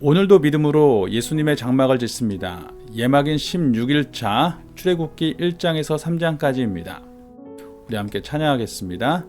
오늘도 믿음으로 예수님의 장막을 짓습니다. 예막인 16일차 출애굽기 1장에서 3장까지입니다. 우리 함께 찬양하겠습니다.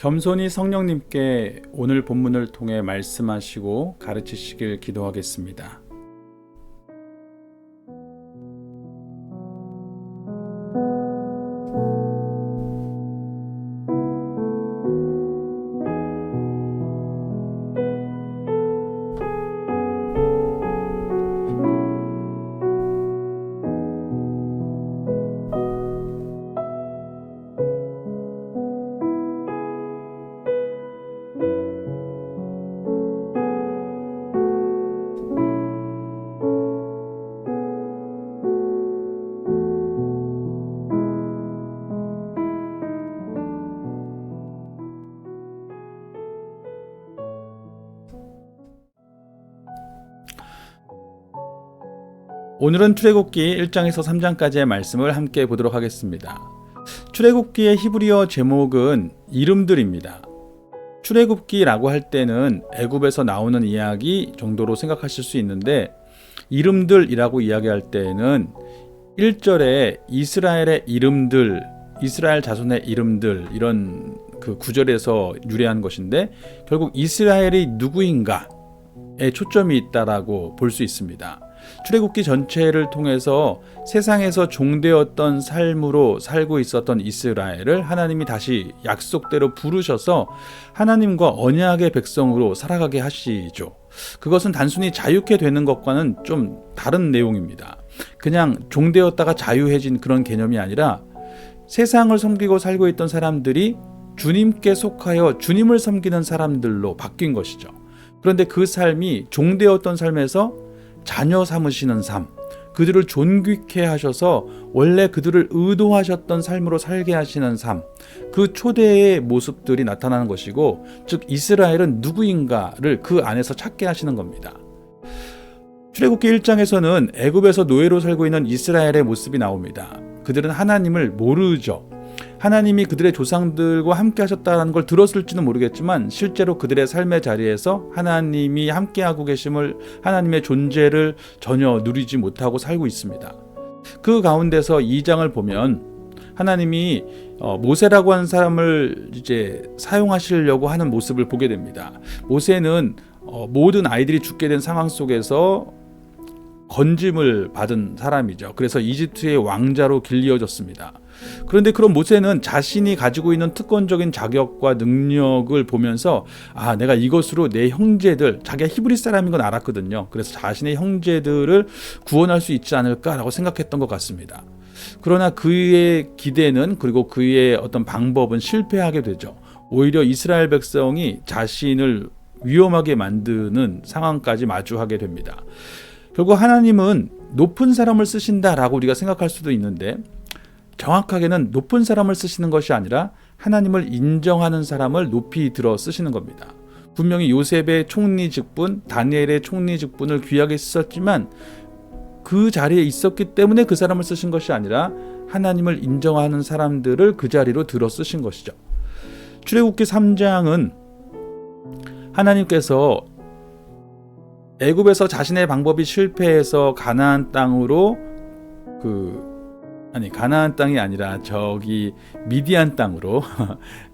겸손히 성령님께 오늘 본문을 통해 말씀하시고 가르치시길 기도하겠습니다. 오늘은 출애굽기 1장에서 3장까지의 말씀을 함께 보도록 하겠습니다. 출애굽기의 히브리어 제목은 이름들입니다. 출애굽기라고 할 때는 애굽에서 나오는 이야기 정도로 생각하실 수 있는데, 이름들이라고 이야기할 때는 1절에 이스라엘의 이름들, 이스라엘 자손의 이름들, 이런 그 구절에서 유래한 것인데, 결국 이스라엘이 누구인가에 초점이 있다라고 볼 수 있습니다. 출애굽기 전체를 통해서 세상에서 종되었던 삶으로 살고 있었던 이스라엘을 하나님이 다시 약속대로 부르셔서 하나님과 언약의 백성으로 살아가게 하시죠. 그것은 단순히 자유케 되는 것과는 좀 다른 내용입니다. 그냥 종되었다가 자유해진 그런 개념이 아니라 세상을 섬기고 살고 있던 사람들이 주님께 속하여 주님을 섬기는 사람들로 바뀐 것이죠. 그런데 그 삶이 종되었던 삶에서 자녀 삼으시는 삶, 그들을 존귀케 하셔서 원래 그들을 의도하셨던 삶으로 살게 하시는 삶, 그 초대의 모습들이 나타나는 것이고, 즉 이스라엘은 누구인가를 그 안에서 찾게 하시는 겁니다. 출애굽기 1장에서는 애굽에서 노예로 살고 있는 이스라엘의 모습이 나옵니다. 그들은 하나님을 모르죠. 하나님이 그들의 조상들과 함께 하셨다는 걸 들었을지는 모르겠지만 실제로 그들의 삶의 자리에서 하나님이 함께하고 계심을, 하나님의 존재를 전혀 누리지 못하고 살고 있습니다. 그 가운데서 2장을 보면 하나님이 모세라고 하는 사람을 이제 사용하시려고 하는 모습을 보게 됩니다. 모세는 모든 아이들이 죽게 된 상황 속에서 건짐을 받은 사람이죠. 그래서 이집트의 왕자로 길리어졌습니다. 그런데 그런 모세는 자신이 가지고 있는 특권적인 자격과 능력을 보면서 내가 이것으로 내 형제들, 자기가 히브리 사람인 건 알았거든요. 그래서 자신의 형제들을 구원할 수 있지 않을까라고 생각했던 것 같습니다. 그러나 그의 기대는, 그리고 그의 어떤 방법은 실패하게 되죠. 오히려 이스라엘 백성이 자신을 위험하게 만드는 상황까지 마주하게 됩니다. 결국 하나님은 높은 사람을 쓰신다라고 우리가 생각할 수도 있는데, 정확하게는 높은 사람을 쓰시는 것이 아니라 하나님을 인정하는 사람을 높이 들어 쓰시는 겁니다. 분명히 요셉의 총리 직분, 다니엘의 총리 직분을 귀하게 쓰셨지만 그 자리에 있었기 때문에 그 사람을 쓰신 것이 아니라 하나님을 인정하는 사람들을 그 자리로 들어 쓰신 것이죠. 출애굽기 3장은 하나님께서 애굽에서 자신의 방법이 실패해서 가나안 땅으로 가나안 땅이 아니라 미디안 땅으로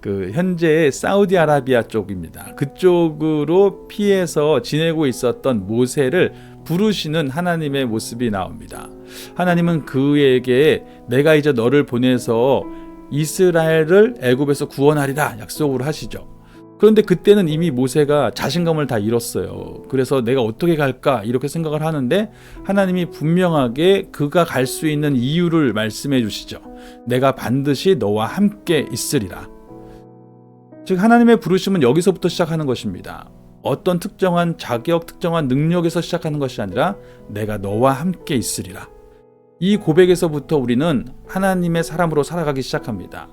그 현재의 사우디아라비아 쪽입니다. 그쪽으로 피해서 지내고 있었던 모세를 부르시는 하나님의 모습이 나옵니다. 하나님은 그에게 내가 이제 너를 보내서 이스라엘을 애굽에서 구원하리라 약속을 하시죠. 그런데 그때는 이미 모세가 자신감을 다 잃었어요. 그래서 내가 어떻게 갈까 이렇게 생각을 하는데, 하나님이 분명하게 그가 갈 수 있는 이유를 말씀해 주시죠. 내가 반드시 너와 함께 있으리라. 즉 하나님의 부르심은 여기서부터 시작하는 것입니다. 어떤 특정한 자격, 특정한 능력에서 시작하는 것이 아니라 내가 너와 함께 있으리라. 이 고백에서부터 우리는 하나님의 사람으로 살아가기 시작합니다.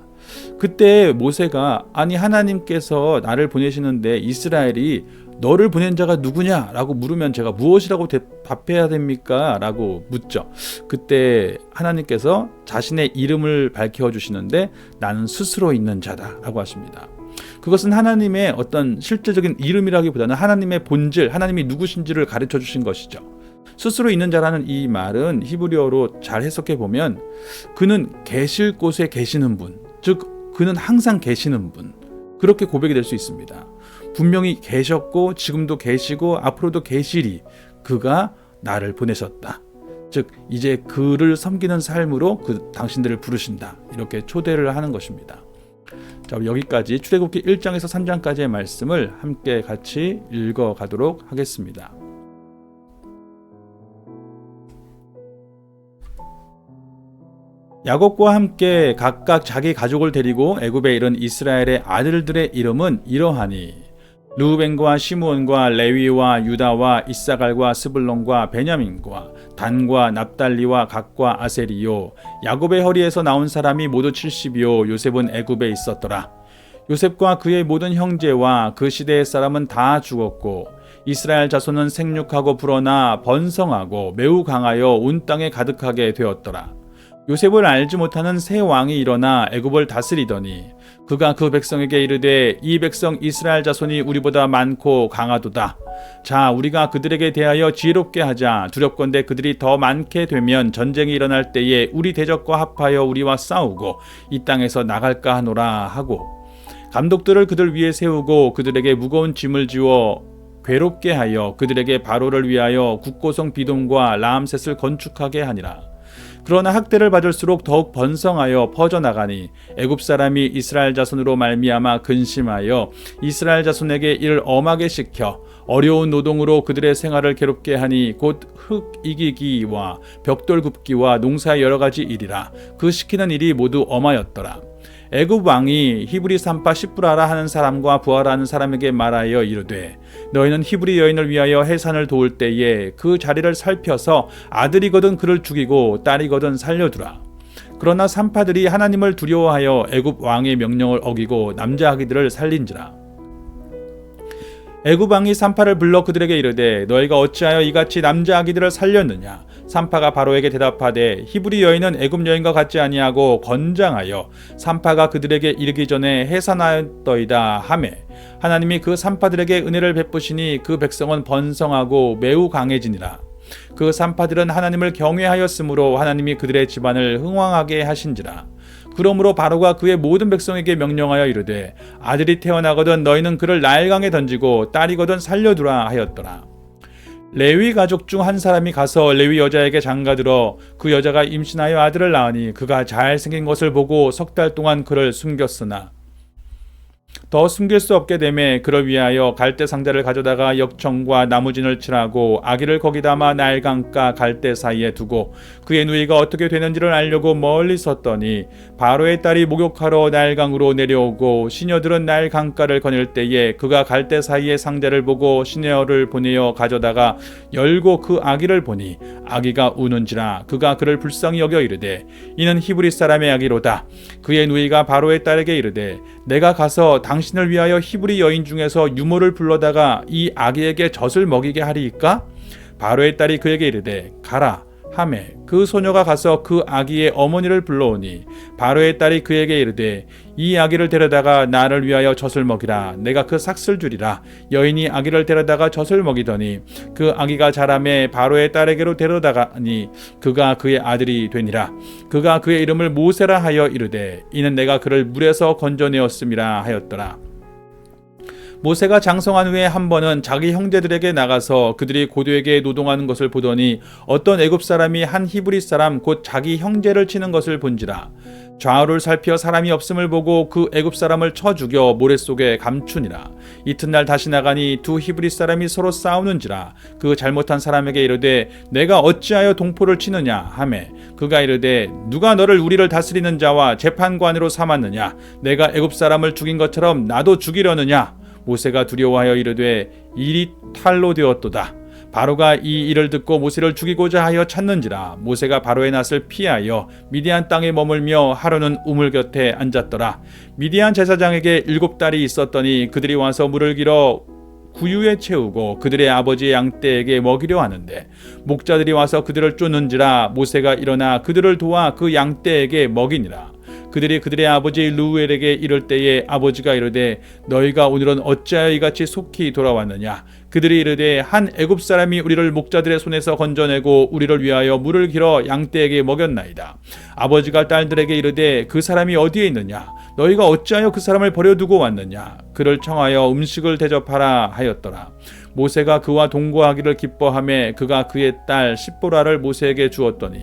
그때 모세가 하나님께서 나를 보내시는데 이스라엘이 너를 보낸 자가 누구냐라고 물으면 제가 무엇이라고 답해야 됩니까? 라고 묻죠. 그때 하나님께서 자신의 이름을 밝혀주시는데 나는 스스로 있는 자다 라고 하십니다. 그것은 하나님의 어떤 실제적인 이름이라기보다는 하나님의 본질, 하나님이 누구신지를 가르쳐 주신 것이죠. 스스로 있는 자라는 이 말은 히브리어로 잘 해석해 보면 그는 계실 곳에 계시는 분, 즉 그는 항상 계시는 분, 그렇게 고백이 될 수 있습니다. 분명히 계셨고 지금도 계시고 앞으로도 계시리, 그가 나를 보내셨다. 즉 이제 그를 섬기는 삶으로 당신들을 부르신다, 이렇게 초대를 하는 것입니다. 자, 여기까지 출애굽기 1장에서 3장까지의 말씀을 함께 같이 읽어가도록 하겠습니다. 야곱과 함께 각각 자기 가족을 데리고 애굽에 이른 이스라엘의 아들들의 이름은 이러하니 르우벤과 시므온과 레위와 유다와 이사갈과 스불론과 베냐민과 단과 납달리와 gad과 아셀이요. 야곱의 허리에서 나온 사람이 모두 70이요. 요셉은 애굽에 있었더라. 요셉과 그의 모든 형제와 그 시대의 사람은 다 죽었고 이스라엘 자손은 생육하고 불어나 번성하고 매우 강하여 온 땅에 가득하게 되었더라. 요셉을 알지 못하는 새 왕이 일어나 애굽을 다스리더니 그가 그 백성에게 이르되 이 백성 이스라엘 자손이 우리보다 많고 강하도다. 자, 우리가 그들에게 대하여 지혜롭게 하자. 두렵건대 그들이 더 많게 되면 전쟁이 일어날 때에 우리 대적과 합하여 우리와 싸우고 이 땅에서 나갈까 하노라 하고 감독들을 그들 위에 세우고 그들에게 무거운 짐을 지워 괴롭게 하여 그들에게 바로를 위하여 국고성 비돔과 라암셋을 건축하게 하니라. 그러나 학대를 받을수록 더욱 번성하여 퍼져나가니 애굽 사람이 이스라엘 자손으로 말미암아 근심하여 이스라엘 자손에게 이를 엄하게 시켜 어려운 노동으로 그들의 생활을 괴롭게 하니 곧 흙 이기기와 벽돌 굽기와 농사의 여러 가지 일이라. 그 시키는 일이 모두 엄하였더라. 애굽 왕이 히브리 산파 시브라라 하는 사람과 부하라 하는 사람에게 말하여 이르되 너희는 히브리 여인을 위하여 해산을 도울 때에 그 자리를 살펴서 아들이거든 그를 죽이고 딸이거든 살려두라. 그러나 산파들이 하나님을 두려워하여 애굽 왕의 명령을 어기고 남자 아기들을 살린지라. 애굽 왕이 산파를 불러 그들에게 이르되 너희가 어찌하여 이같이 남자 아기들을 살렸느냐. 산파가 바로에게 대답하되 히브리 여인은 애굽 여인과 같지 아니하고 건장하여 산파가 그들에게 이르기 전에 해산하였더이다 하매 하나님이 그 산파들에게 은혜를 베푸시니 그 백성은 번성하고 매우 강해지니라. 그 산파들은 하나님을 경외하였으므로 하나님이 그들의 집안을 흥왕하게 하신지라. 그러므로 바로가 그의 모든 백성에게 명령하여 이르되 아들이 태어나거든 너희는 그를 나일강에 던지고 딸이거든 살려두라 하였더라. 레위 가족 중 한 사람이 가서 레위 여자에게 장가들어 그 여자가 임신하여 아들을 낳으니 그가 잘생긴 것을 보고 석 달 동안 그를 숨겼으나 더 숨길 수 없게 되매 그를 위하여 갈대 상자를 가져다가 역청과 나무진을 칠하고 아기를 거기 담아 나일강과 갈대 사이에 두고 그의 누이가 어떻게 되는지를 알려고 멀리 섰더니 바로의 딸이 목욕하러 나일강으로 내려오고 시녀들은 나일강가를 거닐 때에 그가 갈대 사이에 상자를 보고 시녀를 보내어 가져다가 열고 그 아기를 보니 아기가 우는지라. 그가 그를 불쌍히 여겨 이르되 이는 히브리 사람의 아기로다. 그의 누이가 바로의 딸에게 이르되 내가 가서 당신을 위하여 히브리 여인 중에서 유모를 불러다가 이 아기에게 젖을 먹이게 하리이까? 바로의 딸이 그에게 이르되 가라 하매 그 소녀가 가서 그 아기의 어머니를 불러오니 바로의 딸이 그에게 이르되 이 아기를 데려다가 나를 위하여 젖을 먹이라. 내가 그 삭슬 주리라. 여인이 아기를 데려다가 젖을 먹이더니 그 아기가 자라매 바로의 딸에게로 데려다가니 그가 그의 아들이 되니라. 그가 그의 이름을 모세라 하여 이르되 이는 내가 그를 물에서 건져내었음이라 하였더라. 모세가 장성한 후에 한 번은 자기 형제들에게 나가서 그들이 고도에게 노동하는 것을 보더니 어떤 애굽 사람이 한 히브리 사람 곧 자기 형제를 치는 것을 본지라. 좌우를 살펴 사람이 없음을 보고 그 애굽 사람을 쳐 죽여 모래 속에 감추니라. 이튿날 다시 나가니 두 히브리 사람이 서로 싸우는지라. 그 잘못한 사람에게 이르되 내가 어찌하여 동포를 치느냐 하매 그가 이르되 누가 너를 우리를 다스리는 자와 재판관으로 삼았느냐. 내가 애굽 사람을 죽인 것처럼 나도 죽이려느냐. 모세가 두려워하여 이르되 일이 탈로 되었도다. 바로가 이 일을 듣고 모세를 죽이고자 하여 찾는지라. 모세가 바로의 낯을 피하여 미디안 땅에 머물며 하루는 우물 곁에 앉았더라. 미디안 제사장에게 7딸이 있었더니 그들이 와서 물을 길어 구유에 채우고 그들의 아버지의 양떼에게 먹이려 하는데 목자들이 와서 그들을 쫓는지라. 모세가 일어나 그들을 도와 그 양떼에게 먹이니라. 그들이 그들의 아버지 르우엘에게 이를 때에 아버지가 이르되 너희가 오늘은 어찌하여 이같이 속히 돌아왔느냐. 그들이 이르되 한 애굽 사람이 우리를 목자들의 손에서 건져내고 우리를 위하여 물을 길어 양떼에게 먹였나이다. 아버지가 딸들에게 이르되 그 사람이 어디에 있느냐. 너희가 어찌하여 그 사람을 버려두고 왔느냐. 그를 청하여 음식을 대접하라 하였더라. 모세가 그와 동거하기를 기뻐하며 그가 그의 딸 십보라를 모세에게 주었더니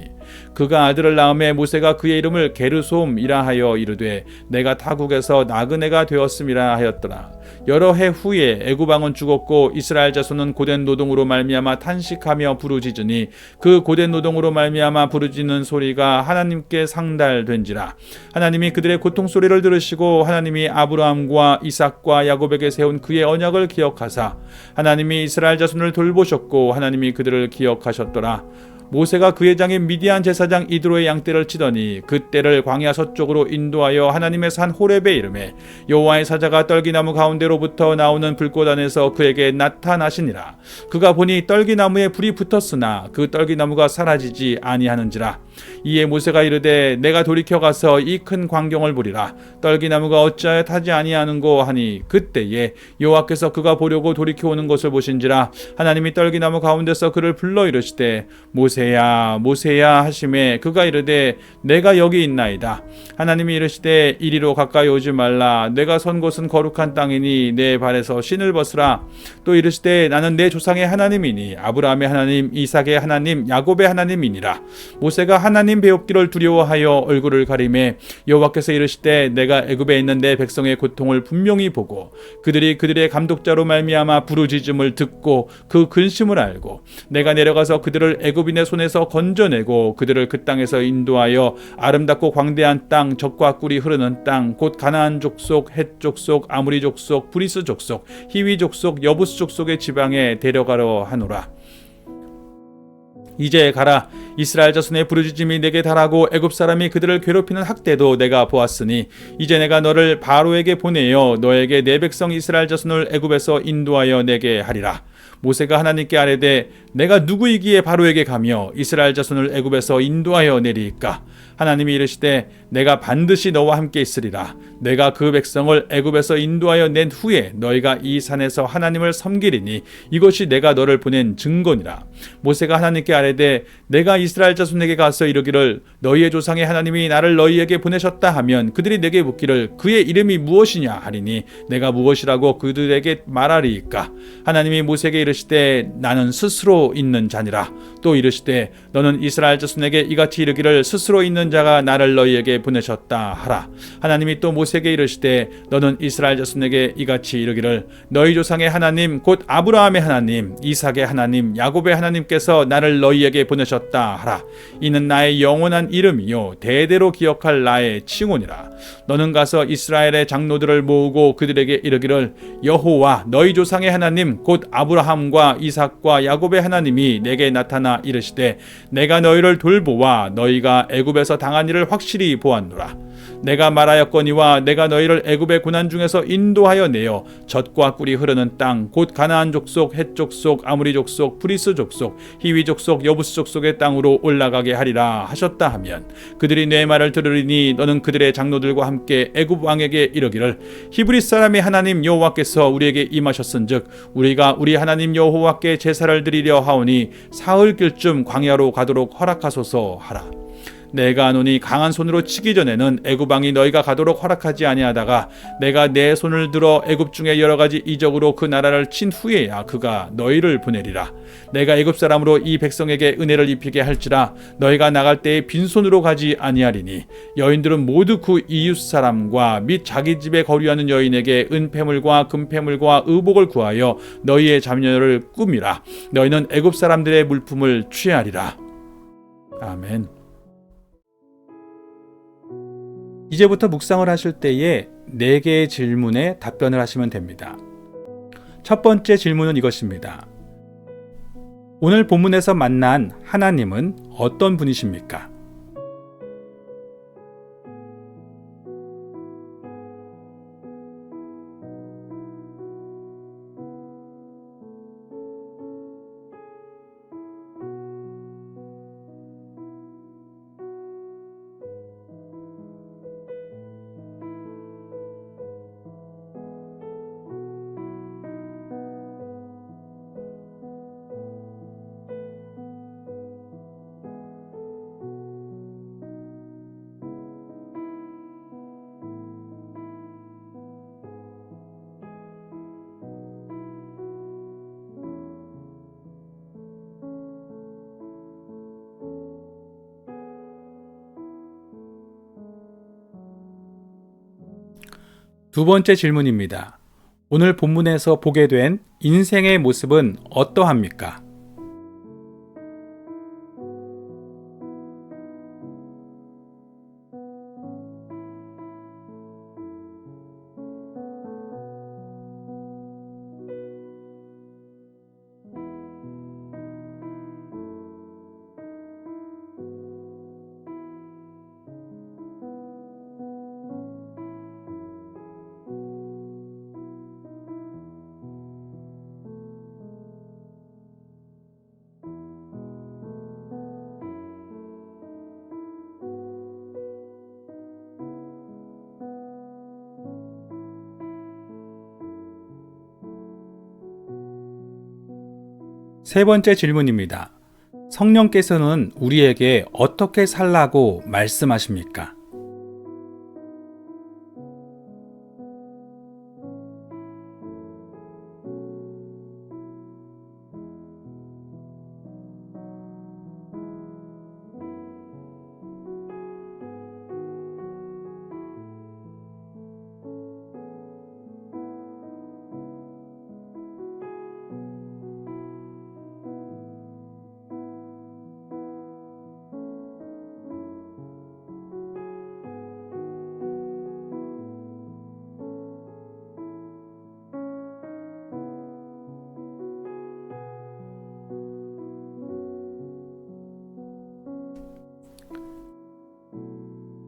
그가 아들을 낳음에 모세가 그의 이름을 게르솜이라 하여 이르되 내가 타국에서 나그네가 되었음이라 하였더라. 여러 해 후에 애굽 왕은 죽었고 이스라엘 자손은 고된 노동으로 말미암아 탄식하며 부르짖으니 그 고된 노동으로 말미암아 부르짖는 소리가 하나님께 상달된지라. 하나님이 그들의 고통 소리를 들으시고 하나님이 아브라함과 이삭과 야곱에게 세운 그의 언약을 기억하사 하나님이 이스라엘 자손을 돌보셨고 하나님이 그들을 기억하셨더라. 모세가 그의 장인 미디안 제사장 이드로의 양떼를 치더니 그 떼를 광야 서쪽으로 인도하여 하나님의 산 호렙에 이르매 여호와의 사자가 떨기나무 가운데로부터 나오는 불꽃 안에서 그에게 나타나시니라. 그가 보니 떨기나무에 불이 붙었으나 그 떨기나무가 사라지지 아니하는지라. 이에 모세가 이르되 내가 돌이켜 가서 이 큰 광경을 보리라. 떨기나무가 어찌하여 타지 아니하는고 하니 그때에 여호와께서 그가 보려고 돌이켜 오는 것을 보신지라. 하나님이 떨기나무 가운데서 그를 불러 이르시되 모세야 모세야 하시매 그가 이르되 내가 여기 있나이다. 하나님이 이르시되 이리로 가까이 오지 말라. 내가 선 곳은 거룩한 땅이니 내 발에서 신을 벗으라. 또 이르시되 나는 내 조상의 하나님이니 아브라함의 하나님 이삭의 하나님 야곱의 하나님이니라. 모세가 하나님 배웁기를 두려워하여 얼굴을 가리매 여호와께서 이르시되 내가 애굽에 있는 내 백성의 고통을 분명히 보고 그들이 그들의 감독자로 말미암아 부르짖음을 듣고 그 근심을 알고 내가 내려가서 그들을 애굽인의 손에서 건져내고 그들을 그 땅에서 인도하여 아름답고 광대한 땅 젖과 꿀이 흐르는 땅 곧 가나안 족속 헷 족속 아무리 족속 브리스 족속 히위 족속 여부스 족속의 지방에 데려가려 하노라. 이제 가라. 이스라엘 자손의 부르짖음이 내게 달하고 애굽 사람이 그들을 괴롭히는 학대도 내가 보았으니 이제 내가 너를 바로에게 보내어 너에게 내 백성 이스라엘 자손을 애굽에서 인도하여 내게 하리라. 모세가 하나님께 아뢰되 내가 누구이기에 바로에게 가며 이스라엘 자손을 애굽에서 인도하여 내리이까. 하나님이 이르시되 내가 반드시 너와 함께 있으리라. 내가 그 백성을 애굽에서 인도하여 낸 후에 너희가 이 산에서 하나님을 섬기리니 이것이 내가 너를 보낸 증거니라. 모세가 하나님께 아뢰되 내가 이스라엘 자손에게 가서 이르기를 너희의 조상의 하나님이 나를 너희에게 보내셨다 하면 그들이 내게 묻기를 그의 이름이 무엇이냐 하리니 내가 무엇이라고 그들에게 말하리이까. 하나님이 모세에게 이르시되 나는 스스로 있는 자니라. 또 이르시되 너는 이스라엘 자손에게 이같이 이르기를 스스로 있는 자가 나를 너희에게 보내셨다 하라. 하나님이 또 모세에게 이르시되 너는 이스라엘 자손에게 이같이 이르기를 너희 조상의 하나님 곧 아브라함의 하나님 이삭의 하나님 야곱의 하나님께서 나를 너희에게 보내셨다 하라. 이는 나의 영원한 이름이요 대대로 기억할 나의 칭호니라. 너는 가서 이스라엘의 장로들을 모으고 그들에게 이르기를 여호와 너희 조상의 하나님 곧 아브라함과 이삭과 야곱의 하나님이 내게 나타나 이르시되 내가 너희를 돌보아 너희가 애굽에서 당한 일을 확실히 보았노라. 내가 말하였거니와 내가 너희를 애굽의 고난 중에서 인도하여 내어 젖과 꿀이 흐르는 땅 곧 가나안 족속 헷 족속 아무리 족속 브리스 족속 히위 족속 여부스 족속의 땅으로 올라가게 하리라 하셨다 하면 그들이 내 말을 들으리니 너는 그들의 장로들과 함께 애굽 왕에게 이르기를 히브리 사람의 하나님 여호와께서 우리에게 임하셨은즉 우리가 우리 하나님 여호와께 제사를 드리려 하오니 사흘길쯤 광야로 가도록 허락하소서 하라. 내가 노니 강한 손으로 치기 전에는 애굽 왕이 너희가 가도록 허락하지 아니하다가 내가 내 손을 들어 애굽 중에 여러 가지 이적으로 그 나라를 친 후에야 그가 너희를 보내리라. 내가 애굽 사람으로 이 백성에게 은혜를 입히게 할지라 너희가 나갈 때에 빈손으로 가지 아니하리니 여인들은 모두 그 이웃 사람과 및 자기 집에 거류하는 여인에게 은폐물과 금폐물과 의복을 구하여 너희의 자녀를 꾸미라. 너희는 애굽 사람들의 물품을 취하리라. 아멘. 이제부터 묵상을 하실 때에 4개의 질문에 답변을 하시면 됩니다. 첫 번째 질문은 이것입니다. 오늘 본문에서 만난 하나님은 어떤 분이십니까? 두 번째 질문입니다. 오늘 본문에서 보게 된 인생의 모습은 어떠합니까? 세 번째 질문입니다. 성령께서는 우리에게 어떻게 살라고 말씀하십니까?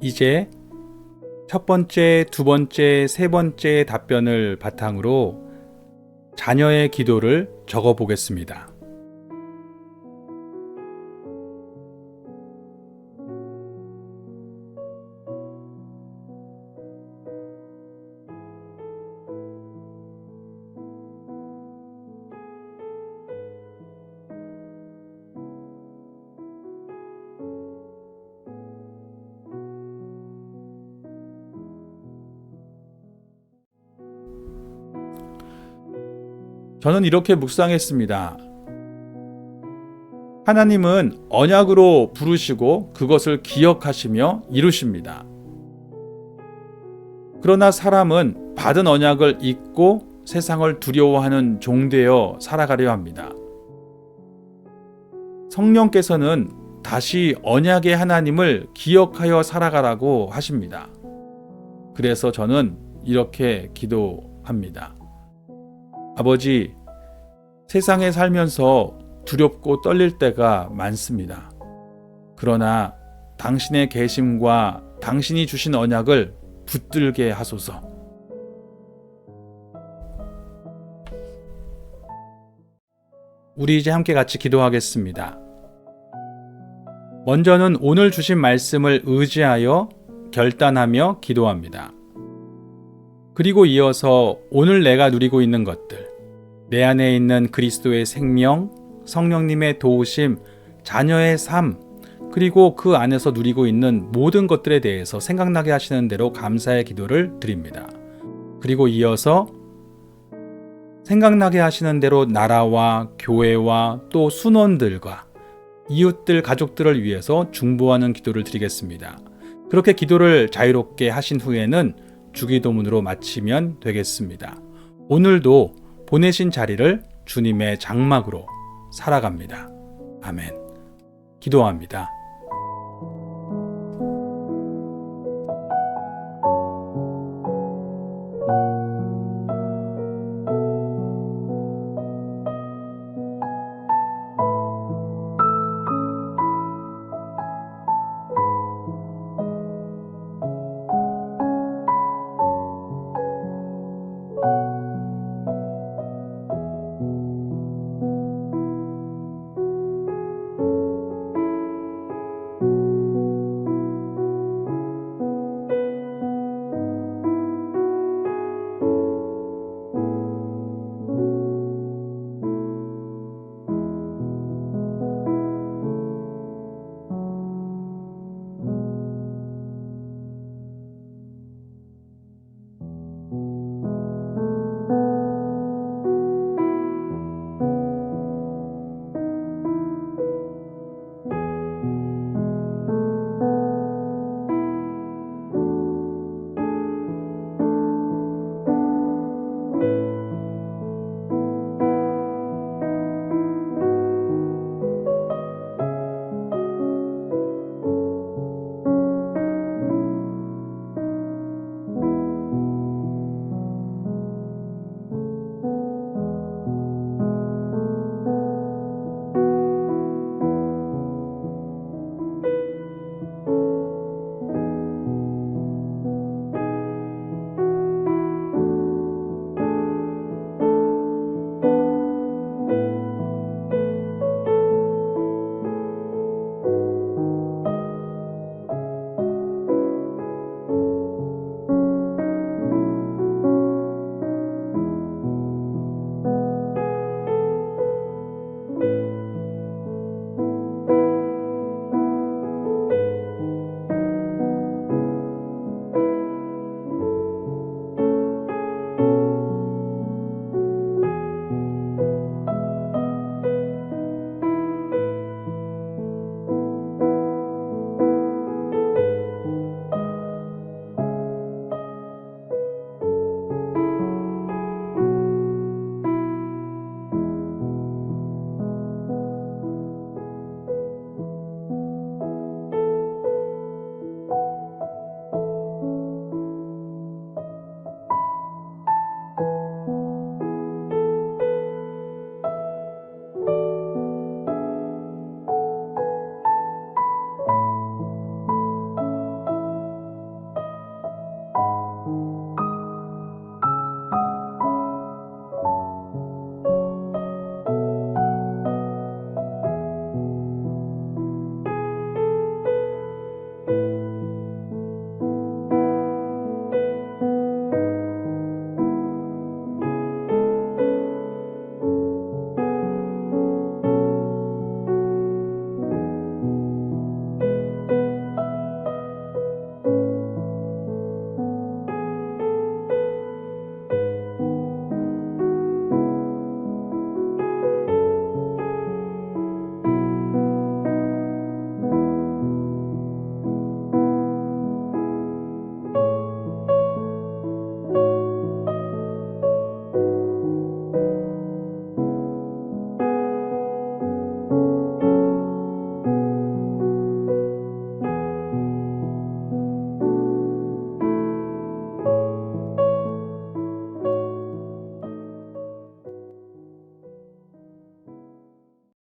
이제 첫 번째, 두 번째, 세 번째 답변을 바탕으로 자녀의 기도를 적어 보겠습니다. 저는 이렇게 묵상했습니다. 하나님은 언약으로 부르시고 그것을 기억하시며 이루십니다. 그러나 사람은 받은 언약을 잊고 세상을 두려워하는 종되어 살아가려 합니다. 성령께서는 다시 언약의 하나님을 기억하여 살아가라고 하십니다. 그래서 저는 이렇게 기도합니다. 아버지, 세상에 살면서 두렵고 떨릴 때가 많습니다. 그러나 당신의 계심과 당신이 주신 언약을 붙들게 하소서. 우리 이제 함께 같이 기도하겠습니다. 먼저는 오늘 주신 말씀을 의지하여 결단하며 기도합니다. 그리고 이어서 오늘 내가 누리고 있는 것들, 내 안에 있는 그리스도의 생명, 성령님의 도우심, 자녀의 삶, 그리고 그 안에서 누리고 있는 모든 것들에 대해서 생각나게 하시는 대로 감사의 기도를 드립니다. 그리고 이어서 생각나게 하시는 대로 나라와 교회와 또 순원들과 이웃들, 가족들을 위해서 중보하는 기도를 드리겠습니다. 그렇게 기도를 자유롭게 하신 후에는 주기도문으로 마치면 되겠습니다. 오늘도 보내신 자리를 주님의 장막으로 살아갑니다. 아멘. 기도합니다.